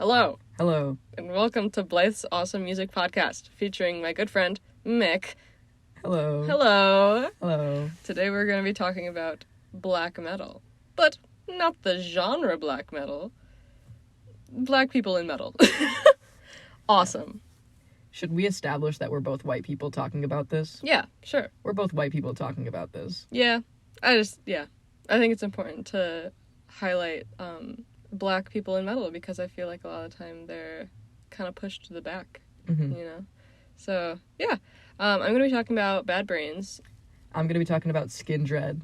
Hello, Hello. and welcome to Blythe's Awesome Music Podcast, featuring my good friend, Mick. Hello. Hello. Hello. Today we're going to be talking about black metal. But not the genre black metal. Black people in metal. Awesome. Should we establish that we're both white people talking about this? Yeah, sure. We're both white people talking about this. Yeah. I think it's important to highlight black people in metal because I feel like a lot of the time they're kind of pushed to the back, Mm-hmm. you know? So, yeah. I'm going to be talking about Bad Brains. I'm going to be talking about Skin Dread.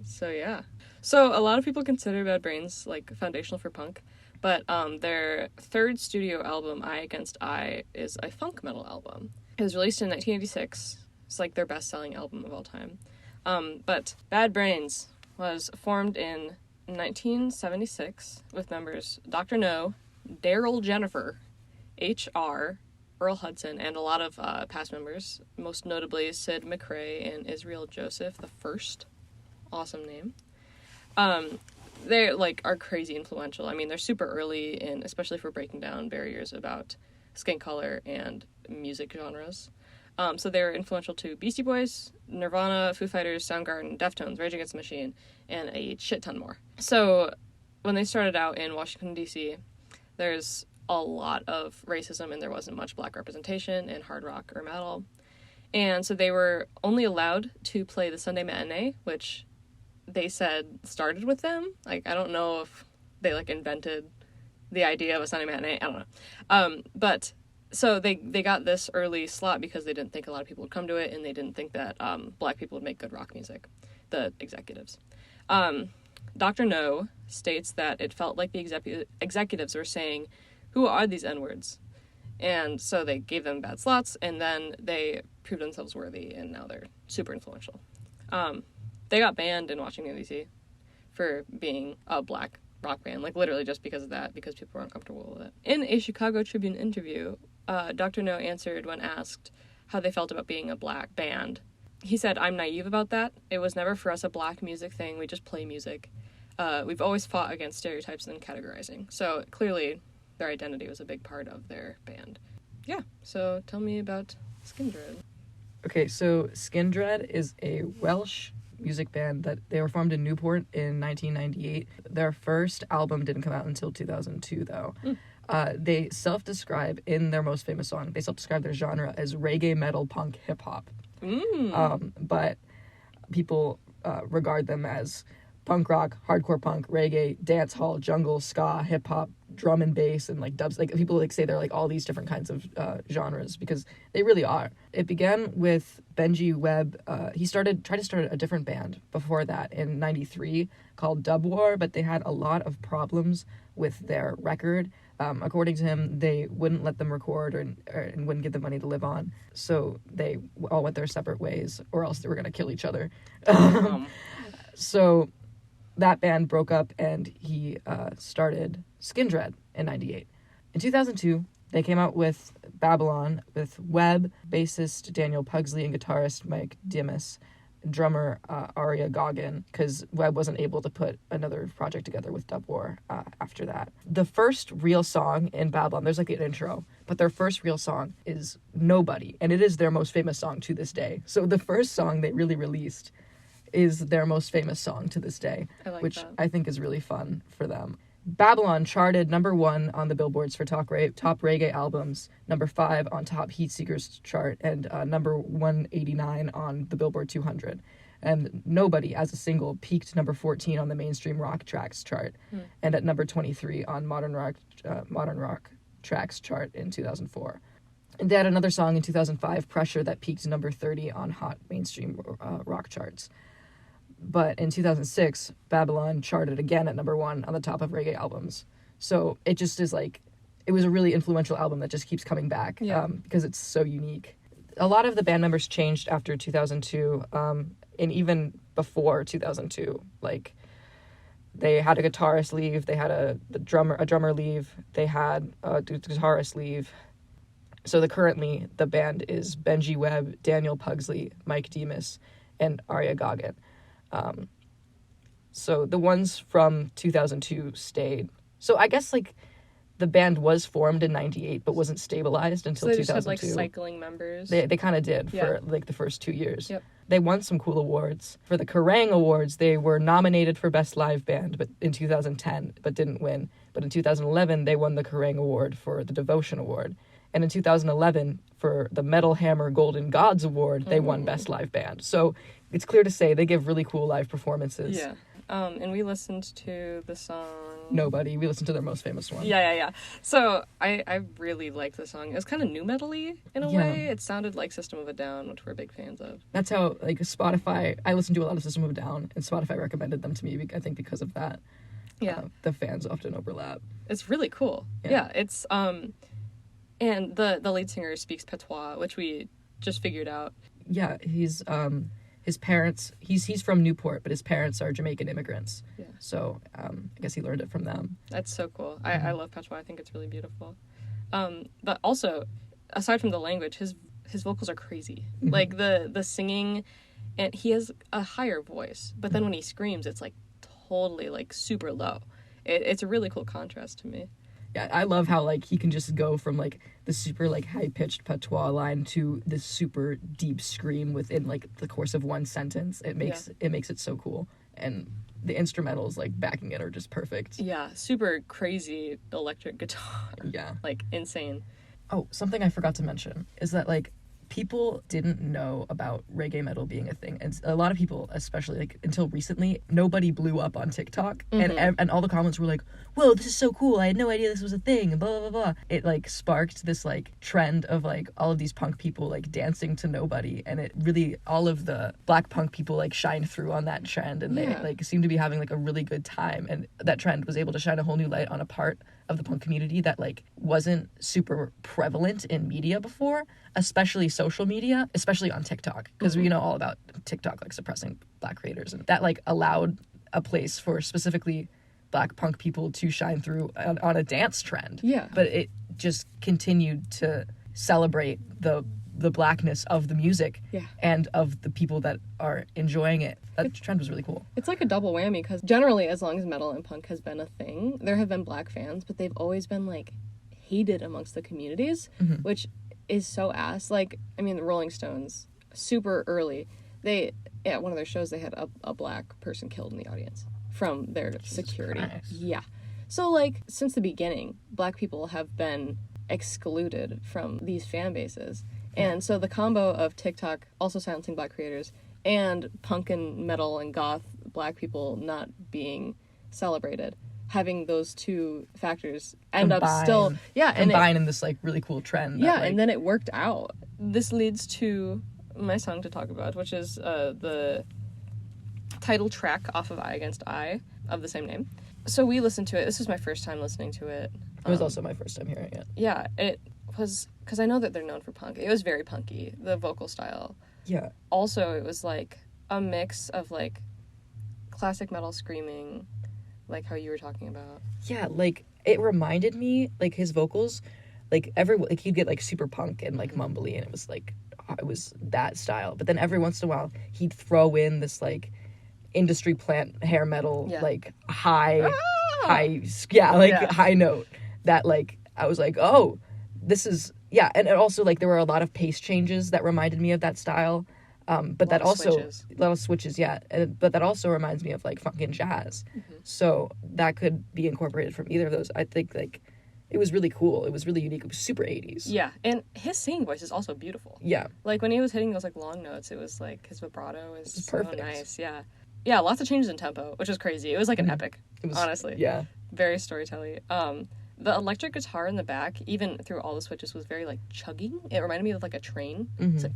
So, yeah. So, a lot of people consider Bad Brains, like, foundational for punk. But their third studio album, Eye Against Eye, is a funk metal album. It was released in 1986. It's, like, their best-selling album of all time. But Bad Brains was formed in 1976 with members Dr. No, Daryl Jennifer, H.R., Earl Hudson, and a lot of past members, most notably Sid McRae and Israel Joseph the First. Awesome name. They are crazy influential. I mean, they're super early in, especially for breaking down barriers about skin color and music genres. So they were influential to Beastie Boys, Nirvana, Foo Fighters, Soundgarden, Deftones, Rage Against the Machine, and a shit ton more. So when they started out in Washington, D.C., there's a lot of racism and there wasn't much black representation in hard rock or metal. And so they were only allowed to play the Sunday matinee, which they said started with them. I don't know if they, invented the idea of a Sunday matinee. I don't know. But so they got this early slot because they didn't think a lot of people would come to it, and they didn't think that black people would make good rock music, the executives. Dr. No states that it felt like the executives were saying, who are these N-words? And so they gave them bad slots, and then they proved themselves worthy, and now they're super influential. They got banned in Washington, D.C. for being a black rock band, literally just because of that, because people were uncomfortable with it. In a Chicago Tribune interview, Dr. No answered when asked how they felt about being a black band. He said, "I'm naive about that. It was never for us a black music thing. We just play music. We've always fought against stereotypes and categorizing." So clearly their identity was a big part of their band. Yeah, so tell me about Skin Dread. Okay, so Skin Dread is a Welsh music band that they were formed in Newport in 1998. Their first album didn't come out until 2002, though. They self-describe in their most famous song, they self-describe their genre as reggae, metal, punk, hip-hop. But people regard them as punk rock, hardcore punk, reggae, dance hall, jungle, ska, hip-hop, drum and bass, and dubs. People say they're all these different kinds of genres because they really are. It began with Benji Webb. He tried to start a different band before that in 93 called Dub War, but they had a lot of problems with their record. According to him, they wouldn't let them record and wouldn't give them money to live on. So they all went their separate ways, or else they were going to kill each other. So that band broke up, and he started Skin Dread in 98. In 2002, they came out with Babylon with Webb, bassist Daniel Pugsley, and guitarist Mike Dimas, drummer Aria Goggin, because Webb wasn't able to put another project together with Dub War after that. The first real song in Babylon, there's an intro, but their first real song is Nobody, and it is their most famous song to this day. So the first song they really released is their most famous song to this day, which I think is really fun for them. Babylon charted number 1 on the billboards for top reggae albums, number 5 on top Heatseekers chart, and number 189 on the Billboard 200. And Nobody, as a single, peaked number 14 on the mainstream rock tracks chart, and at number 23 on modern rock tracks chart in 2004. And they had another song in 2005, Pressure, that peaked number 30 on hot mainstream rock charts. But in 2006, Babylon charted again at number 1 on the top of reggae albums. So it just is it was a really influential album that just keeps coming back because it's so unique. A lot of the band members changed after 2002, and even before 2002. They had a guitarist leave, they had a drummer leave, they had a guitarist leave. So currently the band is Benji Webb, Daniel Pugsley, Mike Dimas, and Aria Goggin. So the ones from 2002 stayed. So I guess the band was formed in 98 but wasn't stabilized until So they 2002. just had, like, cycling members. They kind of did Yeah. for, like, the first 2 years. Yep. They won some cool awards. For the Kerrang Awards, they were nominated for Best Live Band but in 2010, but didn't win. But in 2011, they won the Kerrang Award for the Devotion Award. And in 2011, for the Metal Hammer Golden Gods Award, they won Best Live Band. So it's clear to say they give really cool live performances. Yeah. And we listened to the song... Nobody. We listened to their most famous one. Yeah. So I really liked the song. It was kind of nu metal-y in a way. It sounded like System of a Down, which we're big fans of. That's how, like, Spotify... I listened to a lot of System of a Down, and Spotify recommended them to me, I think, because of that. Yeah. The fans often overlap. It's really cool. Yeah, it's... And the lead singer speaks patois, which we just figured out. Yeah, he's... His parents, he's from Newport, but his parents are Jamaican immigrants. Yeah. So I guess he learned it from them. That's so cool. I love patois. I think it's really beautiful. But also, aside from the language, his vocals are crazy. Like the singing, and he has a higher voice, but then when he screams, it's like totally like super low. It's a really cool contrast to me. Yeah, I love how, like, he can just go from, like, the super, like, high-pitched patois line to this super deep scream within, like, the course of one sentence. It makes it so cool. And the instrumentals, like, backing it are just perfect. Yeah, super crazy electric guitar. Yeah. Like, insane. Oh, something I forgot to mention is that, like, people didn't know about reggae metal being a thing, and a lot of people, especially like until recently, nobody blew up on TikTok, and all the comments were like, "Whoa, this is so cool! I had no idea this was a thing." And blah blah blah. It like sparked this like trend of like all of these punk people like dancing to Nobody, and it really all of the black punk people like shined through on that trend, and they like seemed to be having like a really good time, and that trend was able to shine a whole new light on a part of the punk community that like wasn't super prevalent in media before, especially social media, especially on TikTok, because we know all about TikTok like suppressing black creators, and that like allowed a place for specifically black punk people to shine through on a dance trend. Yeah. But it just continued to celebrate the blackness of the music and of the people that are enjoying it. That trend was really cool. It's like a double whammy, because generally, as long as metal and punk has been a thing, there have been black fans, but they've always been like hated amongst the communities, which is so ass. Like, I mean, the Rolling Stones, super early, at one of their shows, they had a black person killed in the audience from their security. Christ. Yeah. So, like, since the beginning, black people have been excluded from these fan bases. And so the combo of TikTok also silencing black creators and punk and metal and goth black people not being celebrated, having those two factors end up still combine in this like really cool trend. Yeah, and then it worked out. This leads to my song to talk about, which is the title track off of Eye Against Eye of the same name. So we listened to it. This was my first time listening to it. It was also my first time hearing it. Yeah, it was, because I know that they're known for punk. It was very punky, the vocal style. Yeah. Also, it was like a mix of like classic metal screaming, like how you were talking about. Yeah, like it reminded me, like his vocals, like he'd get like super punk and like mumbly, and it was that style. But then every once in a while, he'd throw in this like industry plant hair metal, like high note that like I was like, oh, this is and also like there were a lot of pace changes that reminded me of that style. But that also switches. A lot of switches, but that also reminds me of like funk and jazz. So that could be incorporated from either of those. I think like it was really cool. It was really unique. It was super 80s. Yeah, and his singing voice is also beautiful. Yeah, like when he was hitting those like long notes, it was like his vibrato is so perfect. nice. Yeah, lots of changes in tempo, which was crazy. It was like an epic. It was, honestly. Yeah, very storytelling. The electric guitar in the back, even through all the switches, was very like chugging. It reminded me of like a train. It's like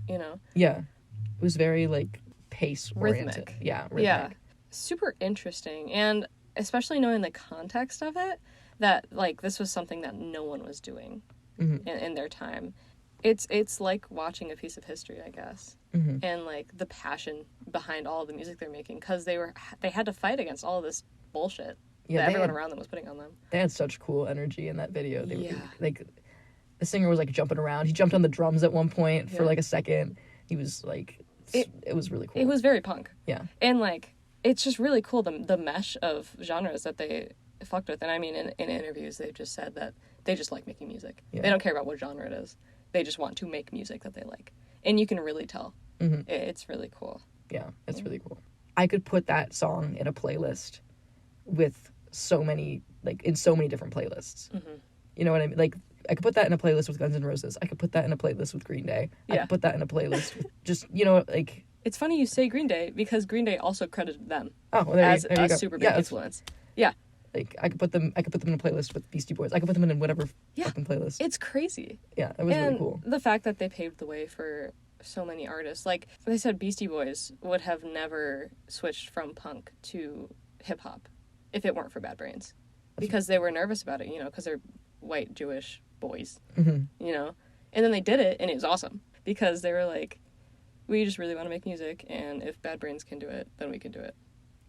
you know? Yeah. It was very, like, pace-oriented. Rhythmic. Yeah, rhythmic. Yeah. Super interesting. And especially knowing the context of it, that, like, this was something that no one was doing in their time. It's like watching a piece of history, I guess. And, like, the passion behind all the music they're making. Because they had to fight against all of this bullshit that everyone around them was putting on them. They had such cool energy in that video. Like... The singer was, like, jumping around. He jumped on the drums at one point for, like, a second. He was, like... It was really cool. It was very punk. Yeah. And, like, it's just really cool, the mesh of genres that they fucked with. And I mean, in interviews, they've just said that they just like making music. Yeah. They don't care about what genre it is. They just want to make music that they like. And you can really tell. It's really cool. Yeah, it's really cool. I could put that song in a playlist with so many, like, in so many different playlists. You know what I mean? Like, I could put that in a playlist with Guns N' Roses. I could put that in a playlist with Green Day. I could put that in a playlist with just, you know, like... It's funny you say Green Day, because Green Day also credited them as a super big influence. Yeah. Like, I could put them in a playlist with Beastie Boys. I could put them in whatever fucking playlist. It's crazy. Yeah, it was really cool. The fact that they paved the way for so many artists. Like, they said Beastie Boys would have never switched from punk to hip-hop if it weren't for Bad Brains. Because they were nervous about it, you know, because they're white Jewish boys, you know? And then they did it, and it was awesome. Because they were like, we just really want to make music, and if Bad Brains can do it, then we can do it.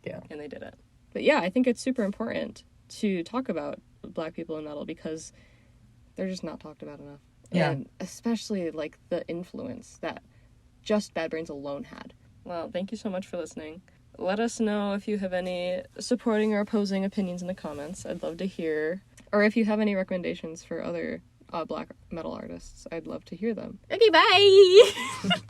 Yeah. And they did it. But yeah, I think it's super important to talk about Black people in metal, because they're just not talked about enough. Yeah. And especially, like, the influence that just Bad Brains alone had. Well, thank you so much for listening. Let us know if you have any supporting or opposing opinions in the comments. I'd love to hear. Or if you have any recommendations for other Black metal artists, I'd love to hear them. Okay, bye!